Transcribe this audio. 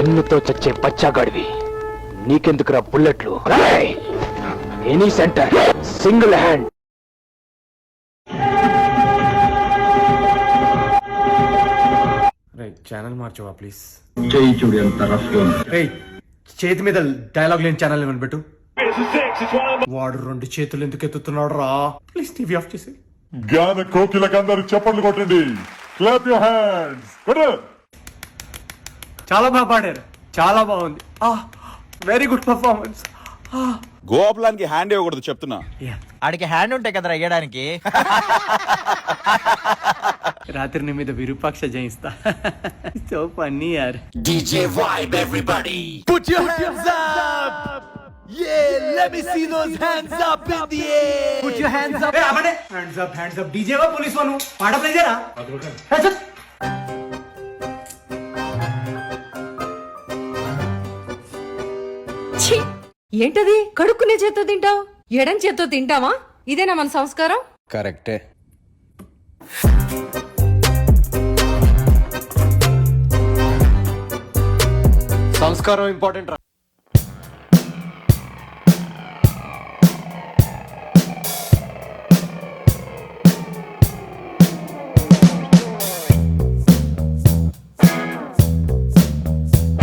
గన్నుతో చచ్చే బచ్చాగాడివి, నీకెందుకురా బుల్లెట్లు? Any centre single hand. Channel మార్చవా ప్లీజ్? చేయి చూడు ఎంత రఫ్ గా ఉంది. రేయ్, చేతి మీద డైలాగ్ లేని ఛానల్ ఏమని పెట్టు. వాడు 2 చేతులు ఎందుకు ఎత్తుతున్నాడు రా? ప్లీజ్ టీవీ ఆఫ్ చేసి. జ్ఞాన కోకిలకందరూ చప్పట్లు కొట్టండి. Clap your hands. చాలా బాగా పాడారు, చాలా బాగుంది. Very good performance. గోపాలానికి హ్యాండ్ ఇవ్వకూడదు చెప్తున్నా. ఆడికి హ్యాండ్ ఉంటాయి కదరా వేయడానికి. రాత్రి నీ మీద విరూపాక్ష జయిస్తా. సో ఫన్నీ యార్. DJ vibe everybody. Put your hands up. Yeah, let me see those hands up in the air. Put your hands up. Hands up, hands up. DJ వా పోలీస్ వాను పాట ప్లే చేయరా? ఛీ! ఏంటది? కడుక్కునే చేత్తో తింటావు, ఎడం చేత్తో తింటావా? ఇదేనా మన సంస్కారం? కరెక్టే. సంస్కారం ఇంపార్టెంట్ రా.